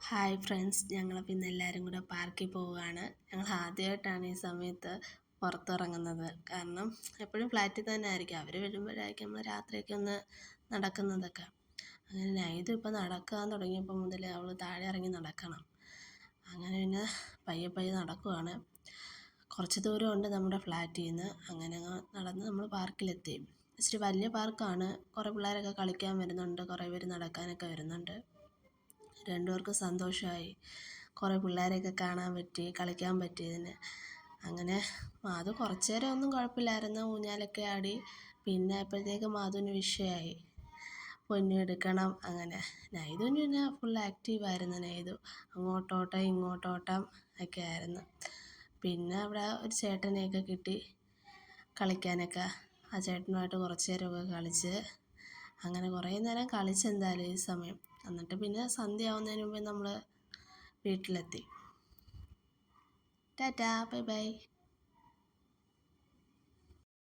Hi friends, ഞങ്ങളിപ്പോൾ ഇന്ന് എല്ലാവരും കൂടെ പാർക്കിൽ പോവുകയാണ്. ഞങ്ങൾ ആദ്യമായിട്ടാണ് ഈ സമയത്ത് പുറത്തിറങ്ങുന്നത്. കാരണം എപ്പോഴും ഫ്ലാറ്റിൽ തന്നെ ആയിരിക്കും. അവർ വരുമ്പോഴായിരിക്കും നമ്മൾ രാത്രിയൊക്കെ ഒന്ന് നടക്കുന്നതൊക്കെ. അങ്ങനെ നൈദു ഇപ്പോൾ നടക്കാൻ തുടങ്ങിയപ്പോൾ മുതൽ അവൾ താഴെ ഇറങ്ങി നടക്കണം. അങ്ങനെ പിന്നെ പയ്യെ പയ്യെ നടക്കുവാണ്. കുറച്ച് ദൂരമുണ്ട് നമ്മുടെ ഫ്ലാറ്റിൽ നിന്ന്. അങ്ങനെ നടന്ന് നമ്മൾ പാർക്കിലെത്തി. ഇച്ചിരി വലിയ പാർക്കാണ്. കുറേ പിള്ളേരൊക്കെ കളിക്കാൻ വരുന്നുണ്ട്, കുറേ പേര് നടക്കാനൊക്കെ വരുന്നുണ്ട്. രണ്ടുപേർക്കും സന്തോഷമായി. കുറേ പിള്ളേരെയൊക്കെ കാണാൻ പറ്റി, കളിക്കാൻ പറ്റിയതിന്. അങ്ങനെ മാധു കുറച്ച് നേരം ഒന്നും കുഴപ്പമില്ലായിരുന്നു, ഊഞ്ഞാലൊക്കെ ആടി. പിന്നെ അപ്പോഴത്തേക്ക് മാധുവിന് വിഷയമായി, പൊന്നു എടുക്കണം. അങ്ങനെ നൈദുവിന് പിന്നെ ഫുൾ ആക്റ്റീവായിരുന്നു. നൈദു അങ്ങോട്ടോട്ടം ഇങ്ങോട്ടോട്ടം ഒക്കെ ആയിരുന്നു. പിന്നെ അവിടെ ഒരു ചേട്ടനെയൊക്കെ കിട്ടി കളിക്കാനൊക്കെ. ആ ചേട്ടനുമായിട്ട് കുറച്ച് നേരമൊക്കെ കളിച്ച് അങ്ങനെ കുറേ നേരം കളിച്ചെന്തായാലും ഈ സമയം. എന്നിട്ട് പിന്നെ സന്ധ്യ ആവുന്നതിന് മുമ്പേ നമ്മൾ വീട്ടിലെത്തി. Tata, bye bye.